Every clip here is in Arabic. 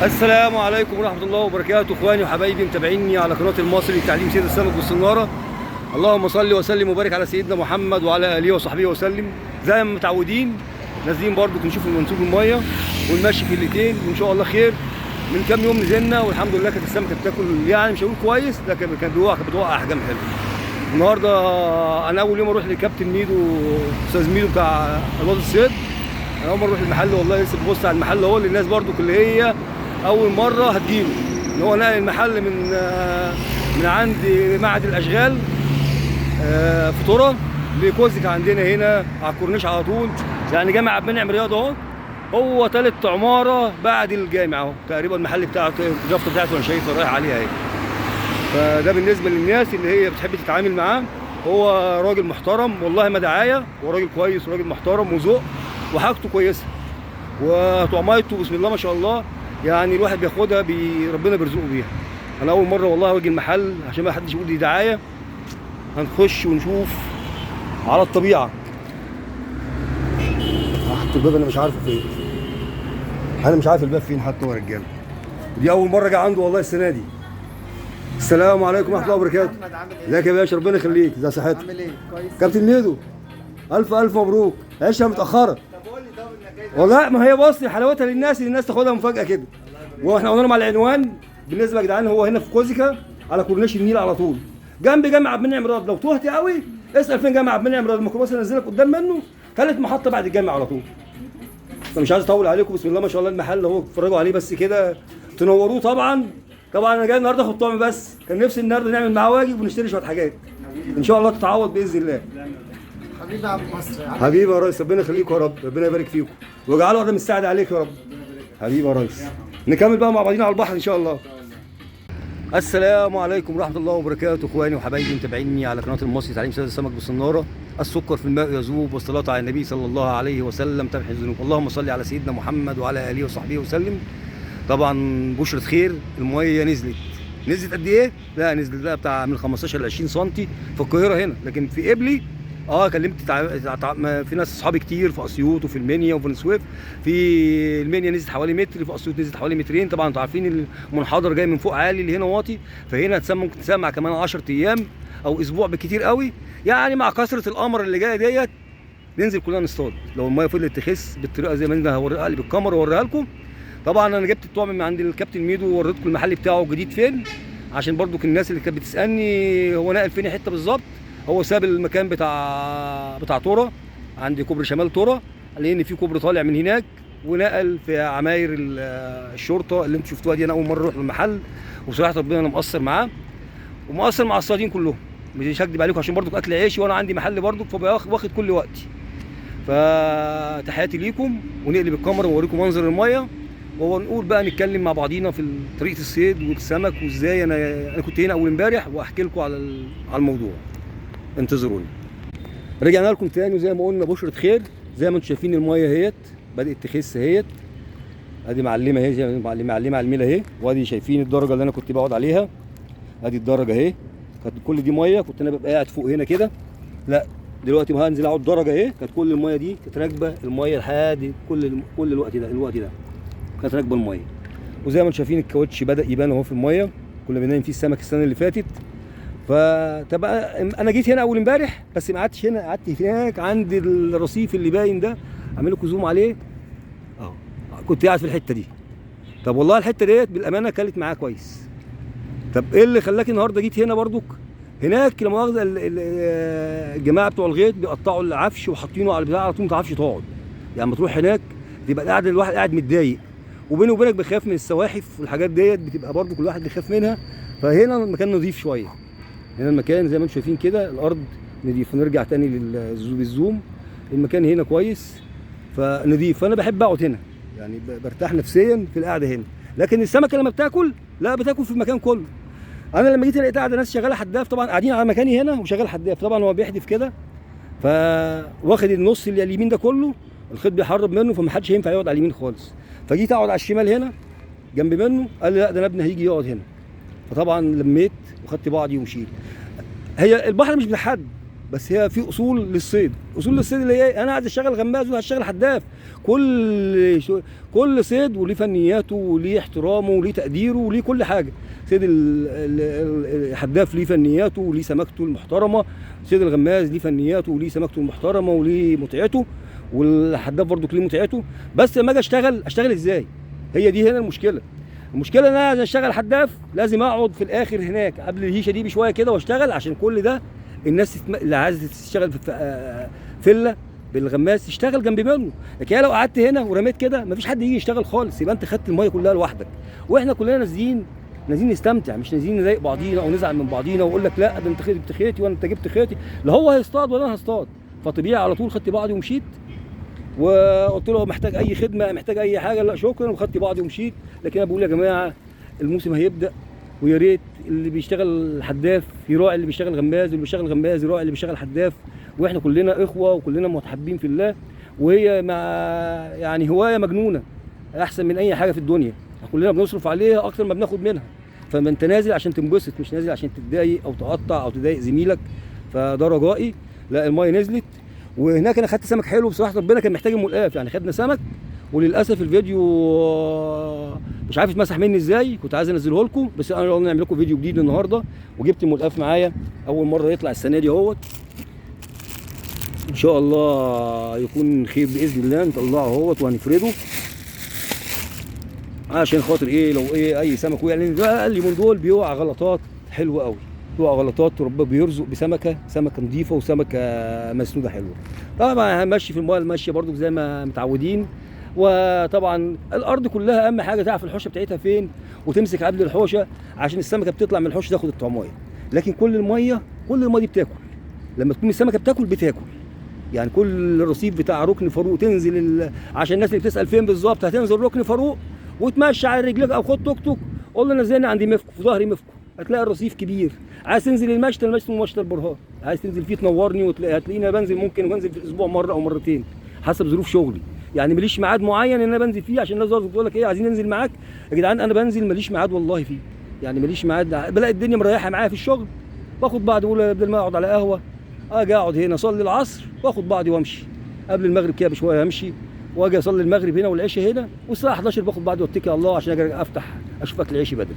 السلام عليكم ورحمة الله وبركاته، اخواني وحبايبي متابعيني على قناة المصري لتعليم سيد السمك والصنارة. اللهم صل وسلم وبارك على سيدنا محمد وعلى آله وصحبه وسلم. زي ما متعودين نازلين برضو نشوف منسوب المية ونمشي في الليتين وان شاء الله خير. من كام يوم نزلنا والحمد لله كانت السمكة بتاكل، يعني مش هقول كويس لكن كانت بتوقع احجام حلوة. النهارده انا اول يوم اروح لكابتن ميدو، استاذ ميدو بتاع الواد الصيد. انا اول مره اروح المحل، والله لسه ببص على المحل اهو للناس برضو اللي هي اول مره هتجيله، ان هو نقل المحل من عند معهد الاشغال في طرة لكوزك عندنا هنا على الكورنيش على طول، يعني جامع عبد المنعم رياض اهو. هو تالت عماره بعد الجامع اهو تقريبا، المحل بتاعته الجافه بتاعته انا شايفها رايح عليها اهي. فده بالنسبه للناس اللي هي بتحب تتعامل معاه. هو راجل محترم والله، ما دعايه، وراجل كويس وراجل محترم وذوق وحاجته كويسه وطعمايته بسم الله ما شاء الله، يعني الواحد بياخدها ربنا بيرزقه بيها. انا اول مره والله اجي المحل عشان ما حدش يقول لي دعايه. هنخش ونشوف على الطبيعه. حتى الباب انا مش عارفه فين، انا مش عارف الباب فين حتى. هو رجاله دي اول مره جه عنده والله السنه دي. السلام عليكم ورحمه الله وبركاته. ازيك يا باشا؟ ربنا يخليك. ازي صحتك؟ عامل ايه؟ كويس. كابتن ميدو الف الف مبروك. عيشها متاخره والله. ما هي بص حلاوتها للناس اللي الناس تاخدها مفاجاه كده. واحنا قلنا لهم على العنوان بالنسبه يا جدعان. هو هنا في كوزيكا على كورنيش النيل على طول جنب جامع عبد المنعم رياض. لو تهت قوي اسال فين جامع عبد المنعم رياض، الميكروباص ينزلك قدام منه، ثالث محطه بعد الجامع على طول. فمش عايز اطول عليكم، بسم الله ما شاء الله المحل اهو اتفرجوا عليه بس كده تنوروه. طبعا انا جاي النهارده اخد طعم، بس كان نفسي النهارده نعمل معاه واجب ونشتري شويه حاجات ان شاء الله تتعوض باذن الله. حبيبي يا عم مصر. حبيبي يا ريس، ربنا يخليكم يا رب، ربنا يبارك فيكم ويجعله قدام السعد عليك يا رب. حبيبي يا ريس، نكمل بقى مع بعضينا على البحر ان شاء الله. السلام عليكم ورحمه الله وبركاته، اخواني وحبايبي متابعيني على قناه المصري تعليم سيد السمك بالصناره. السكر في الماء يذوب والصلاه على النبي صلى الله عليه وسلم تمحي الذنوب. اللهم صل على سيدنا محمد وعلى اله وصحبه وسلم. طبعا بشرة خير، الميه نزلت قد ايه؟ لا نزلت بقى بتاع من 15 ل 20 سم في القاهره هنا، لكن في قبلي كلمت في ناس اصحابي كتير في اسيوط وفي المنيا وفي السويف. في المنيا نزلت حوالي متر، في اسيوط نزلت حوالي مترين. طبعا انتوا عارفين المنحدر جاي من فوق عالي اللي هنا واطي، فهنا ممكن تسمع كمان 10 ايام او اسبوع بالكتير قوي. يعني مع كثره القمر اللي جايه ديت ننزل كلنا نصطاد لو الميه فضلت تخس بالطريقه زي ما انا هوريها بالكاميرا واوريها لكم. طبعا انا جبت الطعم من عند الكابتن ميدو ووريتكم المحل بتاعه الجديد فين، عشان برضو الناس اللي كانت بتسالني هو نقل فين حته بالظبط. هو ساب المكان بتاع طرة عند كوبري شمال طرة، لان في كوبري طالع من هناك، ونقل في عماير الشرطه اللي انتم شفتوها دي. انا اول مره اروح المحل وبصراحه ربنا انا مقصر معاه ومقصر مع الصيادين كلهم، مش هكدب عليكم عشان برضو اكل عيشي وانا عندي محل برضو فواخد كل وقتي. فتحياتي ليكم، ونقلب الكاميرا واوريكم منظر الميه ونقول بقى نتكلم مع بعضينا في طريقه الصيد والسمك وازاي. انا كنت هنا اول امبارح واحكي لكم على الموضوع. انتظروني. رجعنا لكم تاني وزي ما قلنا بشرة خير. زي ما انتم شايفين الميه اهيت بدات تخس اهيت، ادي معلمه اهي، زي معلمه على الميله اهي. وادي شايفين الدرجه اللي انا كنت بقعد عليها، ادي الدرجه اهي. كانت كل دي ميه كنت انا ببقى قاعد فوق هنا كده، لا دلوقتي ما هنزل اقعد درجه اهي. كانت كل الميه دي كانت راكبه الميه لحد كل الوقت ده كانت راكبه الميه. وزي ما انتم شايفين الكاوتش بدا يبان اهو في الميه، كنا بننام فيه السمك السنه اللي فاتت. فتبقى انا جيت هنا اول امبارح بس ما قعدتش هنا، قعدت هناك عند الرصيف اللي باين ده، اعمل لكم زوم عليه كنت قاعد في الحته دي. طب والله الحته ديت بالامانه كلت معايا كويس. طب ايه اللي خلاك النهارده جيت هنا برضك؟ هناك لا مؤاخذه الجماعه بتوع الغيط بيقطعوا العفش وحاطينه على البتاع على طول، ما تعرفش تقعد. يعني ما تروح هناك تبقى قاعد الواحد قاعد متضايق، وبيني وبينك بخاف من السواحف والحاجات ديت بتبقى برضه كل واحد بيخاف منها. فهنا المكان نظيف شويه، هنا المكان زي ما انتم شايفين كده الارض نضيف. نرجع تاني للزوم، المكان هنا كويس فنضيف، فانا بحب اقعد هنا، يعني برتاح نفسيا في القعده هنا. لكن السمكه لما بتاكل لا بتاكل في المكان كله. انا لما جيت لقيت قاعده ناس شغاله حداف، طبعا قاعدين على مكاني هنا وشغال حداف، طبعا هو بيحدف كده فواخد النص اللي اليمين ده كله، الخيط بيحرب منه فمحدش ينفع يقعد على اليمين خالص. فجيت اقعد على الشمال هنا جنب منه، قال لي لا ده انا ابني هيجي يقعد هنا. فطبعا لميت وخدت بعضي ومشيت. هي البحر مش بتاع حد، بس هي في اصول للصيد. اصول للصيد اللي هي انا عايز اشتغل غماز وعايز اشتغل حداف. كل صيد وليه فنياته وليه احترامه وليه تقديره وليه كل حاجه. صيد الحداف ليه فنياته وليه سمكته المحترمه، صيد الغماز ليه فنياته وليه سمكته المحترمه وليه متعته، والحداف برضو ليه متعته. بس لما اجي اشتغل ازاي؟ هي دي هنا المشكله. المشكله ان انا عشان اشتغل حداف لازم اقعد في الاخر هناك قبل الهيشه دي بشويه كده واشتغل، عشان كل ده الناس اللي عايزه تشتغل في فيلا بالغماز تشتغل جنب منه. لكن لو قعدت هنا ورميت كده مفيش حد يجي يشتغل خالص، يبقى انت خدت الميه كلها لوحدك. واحنا كلنا نازلين نستمتع، مش نازلين نضايق بعضينا او نزعل من بعضينا واقول لك لا ده انت جبت خيتي وانا انت جبت خيتي. لا هو هيصطاد ولا انا هصطاد. فطبيعي على طول خدت بعضي ومشيت، وقلت له محتاج اي خدمه محتاج اي حاجه، لا شكرا، وخدت بعضي ومشيت. لكن انا بقول يا جماعه الموسم هيبدا، ويا ريت اللي بيشتغل حداف يراعي اللي بيشتغل غماز، واللي بيشتغل غماز يراعي اللي بيشتغل حداف. واحنا كلنا اخوه وكلنا متحابين في الله، وهي مع يعني هوايه مجنونه احسن من اي حاجه في الدنيا. كلنا بنصرف عليها اكتر ما بناخد منها. فما انت نازل عشان تنبسط، مش نازل عشان تتضايق او تقطع او تضايق زميلك. فده رجائي. لا المايه نزلت، وهناك انا خدت سمك حلو بصراحه، ربنا كان محتاج الملقاف. يعني خدنا سمك، وللاسف الفيديو مش عارف يتمسح مني ازاي، كنت عايز انزله لكم، بس انا قلنا نعمل لكم فيديو جديد النهارده. وجبت الملقاف معايا اول مره يطلع السنه دي اهوت، ان شاء الله يكون خير باذن الله. نطلعه اهوت وهنفرده عشان خاطر ايه لو ايه اي سمك وقع، لان ده اليومين دول بيقع غلطات حلوه قوي، بيقع غلطات وربنا بيرزق بسمكه نظيفه وسمكه مسنوده حلوه. طبعا هنمشي في المايه الماشيه برضو زي ما متعودين. وطبعا الارض كلها اهم حاجه تعرف الحوشه بتاعتها فين وتمسك قبل الحوشه، عشان السمكه بتطلع من الحوش تاخد الطعمايه. لكن كل الميه دي بتاكل. لما تكون السمكه بتاكل يعني كل الرصيف بتاع ركن فاروق تنزل عشان الناس اللي بتسال فين بالظبط، هتنزل ركن فاروق وتمشي على رجلك او خد توك توك قول له نزلني عندي مفكو في ظهري مفكو، هتلاقي الرصيف كبير. عايز تنزل المشتل اسمه مشتل برهان، عايز تنزل فيه تنورني هتلاقيني بنزل، ممكن بنزل في الاسبوع مره او مرتين حسب ظروف شغلي. يعني ماليش ميعاد معين ان انا بنزل فيه، عشان الناس بتقول لك ايه عايزين ننزل معاك. يا جدعان انا بنزل ماليش ميعاد والله فيه، يعني ماليش ميعاد. بلاقي الدنيا مريحه معايا في الشغل باخد بعض، اقول بدل ما اقعد على قهوه اجي اقعد هنا اصلي العصر واخد بعضي وامشي قبل المغرب كده بشويه، امشي واجي اصلي المغرب هنا والعشاء هنا، والساعه 11 باخد بعضي واتكل على الله عشان اجي افتح اشوف اكل عيشي بدري.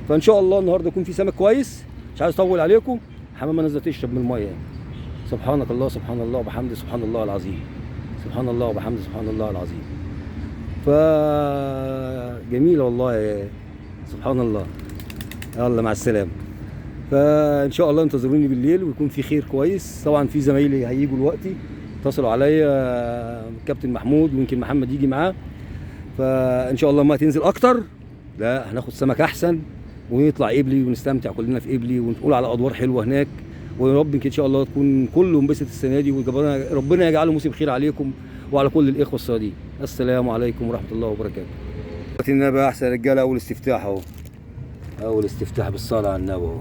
فان شاء الله النهارده يكون في سمك كويس، مش عايز اطول عليكم. حمامه نازله تشرب من الميه يعني. سبحانك الله سبحان الله وبحمده سبحان الله العظيم، سبحان الله وبحمده سبحان الله العظيم. جميله والله سبحان الله. يلا مع السلامه. فان شاء الله انتظروني بالليل ويكون في خير كويس. طبعا في زمايلي هيجوا دلوقتي اتصلوا عليا، كابتن محمود ويمكن محمد يجي معاه. فان شاء الله ما تنزل اكتر، لا هناخد سمك احسن ونطلع قبلي ونستمتع كلنا في قبلي ونقول على ادوار حلوه هناك. ويا رب ان شاء الله تكون كله انبسط السنه دي، وربنا يجعله موسم خير عليكم وعلى كل الاخوه الصيادين. السلام عليكم ورحمه الله وبركاته. النبي احسن رجاله، اول استفتاح اهو، اول استفتاح بالصلاه على النبي اهو.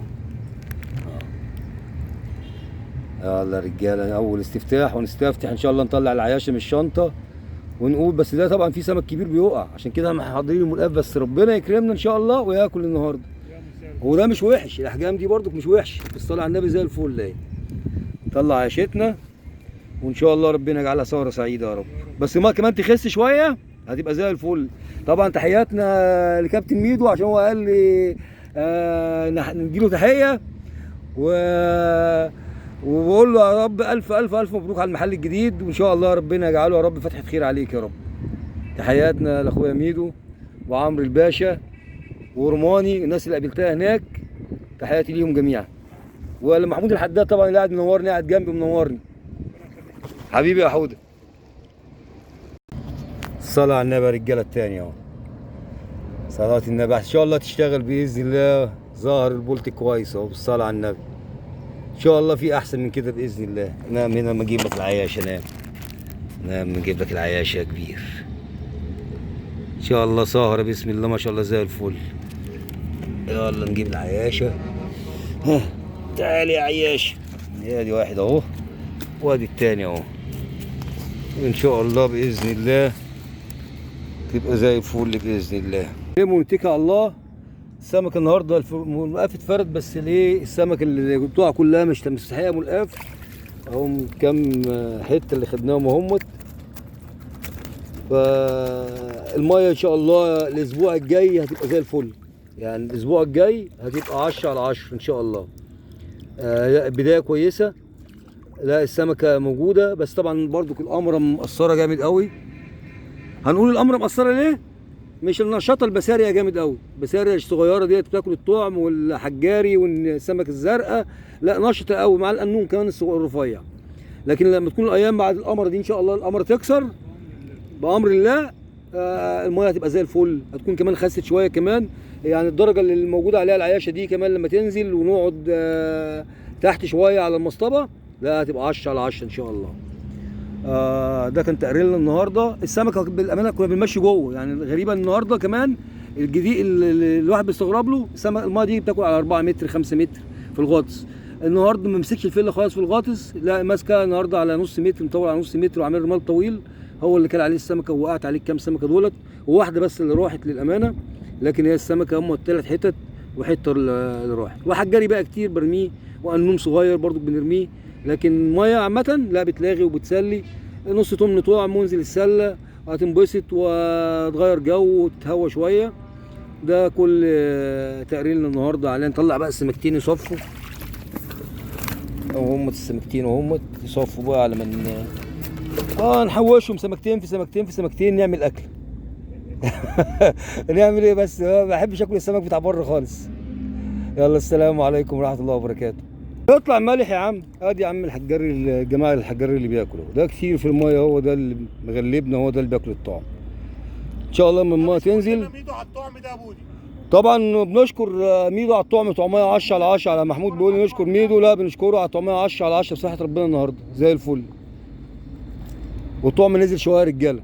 يلا رجاله اول استفتاح ونستفتح ان شاء الله، نطلع العياشه من الشنطه ونقول. بس ده طبعا في سمك كبير بيقع، عشان كده احنا حاضرين الملقاف، بس ربنا يكرمنا ان شاء الله وياكل النهارده. هو ده مش وحش، الاحجام دي برضك مش وحش، بالصلاه على النبي زي الفل اهي. نطلع عيشتنا وان شاء الله ربنا يجعلها سهره سعيده يا رب. بس ما كمان تخس شويه هتبقى زي الفل. طبعا تحياتنا لكابتن ميدو عشان هو قال لي نديله تحيه وبقول له يا رب الف الف الف مبروك على المحل الجديد، وان شاء الله ربنا يجعله يا رب فتحه خير عليك يا رب. تحياتنا لاخويا ميدو وعمرو الباشا ورماني، الناس اللي قابلتها هناك تحياتي ليهم جميعا. ولمحمود الحداد طبعا اللي قاعد منورني، قاعد جنبي منورني حبيبي يا حوده. الصلاة على النبي يا رجاله التاني اهو، صلاة النبي ان شاء الله تشتغل باذن الله. ظاهر البولت كويس اهو بالصلاة على النبي، ان شاء الله في احسن من كده باذن الله. نام هنا لما اجيب لك العياشه، نام نجيب لك العياشه يا كبير. ان شاء الله سهره بسم الله ما شاء الله زي الفل. يلا نجيب العياشه. ها تعالي يا عياشه، ادي واحد اهو وادي التاني اهو، ان شاء الله باذن الله تبقى زي الفل باذن الله. ونتكل على الله. السمك النهارده الملقاف اتفرد، بس ليه السمك اللي بتقع كلها مش مستحقه ملقاف، اهم كام حته اللي خدناهم اهمت. فالميه ان شاء الله الاسبوع الجاي هتبقى زي الفل، يعني الاسبوع الجاي هتبقى 10 على 10 ان شاء الله. لا بدايه كويسه، لا السمكه موجوده، بس طبعا برضو القمره مقصره جامد قوي. هنقول القمره مقصره ليه؟ مش النشاطه البساريه جامد قوي، البساريه الصغيره ديت بتاكل الطعم والحجاري والسمك الزرقاء، لا نشطه قوي مع القنون كمان الرفيع. لكن لما تكون الايام بعد القمر دي ان شاء الله القمر تكسر بامر الله، الميه هتبقى زي الفل، هتكون كمان خست شويه كمان، يعني الدرجه اللي موجوده عليها العياشه دي كمان لما تنزل ونقعد تحت شويه على المصطبه، لا هتبقى 10 على 10 ان شاء الله. ده كان تقريرنا النهارده. السمكه بالامانه كنا بنمشي جوه، يعني غريبه النهارده كمان الجديد اللي الواحد بيستغرب له، السمك الميه دي بتاكل على 4 متر 5 متر في الغطس. النهارده ما مسكش الفله خالص في الغطس، لا ماسكه النهارده على نص متر، مطول على نص متر وعامل رمال طويل، هو اللي كان عليه السمكه ووقعت عليه كام سمكه دولت، وواحده بس اللي راحت للامانه، لكن هي السمكه هم الثلاث حتت وحته اللي راحت. وحجاري بقى كتير برميه، وقنون صغير برضو بنرميه، لكن ميه عامه لا بتلاغي وبتسلي. نص طن طعم منزل السله هتنبسط وتغير جو وتتهوى شويه. ده كل تقريرنا النهارده علينا. نطلع بقى السمكتين يصفوا اهم، السمكتين اهم يصفوا بقى على من نحوشهم سمكتين في سمكتين في سمكتين نعمل اكل. نعمل ايه بس، ما بحبش اكل السمك بتاع بره خالص. يلا السلام عليكم ورحمه الله وبركاته. يطلع مالح يا عم، ادي يا عم الحجاري، الجماعه الحجاري اللي بياكلوا ده كتير في الميه، هو ده اللي مغلبنا، هو ده اللي بياكل الطعم. ان شاء الله من الميه تنزل. ميدو على الطعم ده يا بودي. طبعا بنشكر ميدو على الطعم، طعميه 10 على 10. على محمود بيقول لي نشكر ميدو، لا بنشكره على الطعميه 10 على 10 بصحه ربنا النهارده زي الفل. والطعم نزل شويه يا رجاله.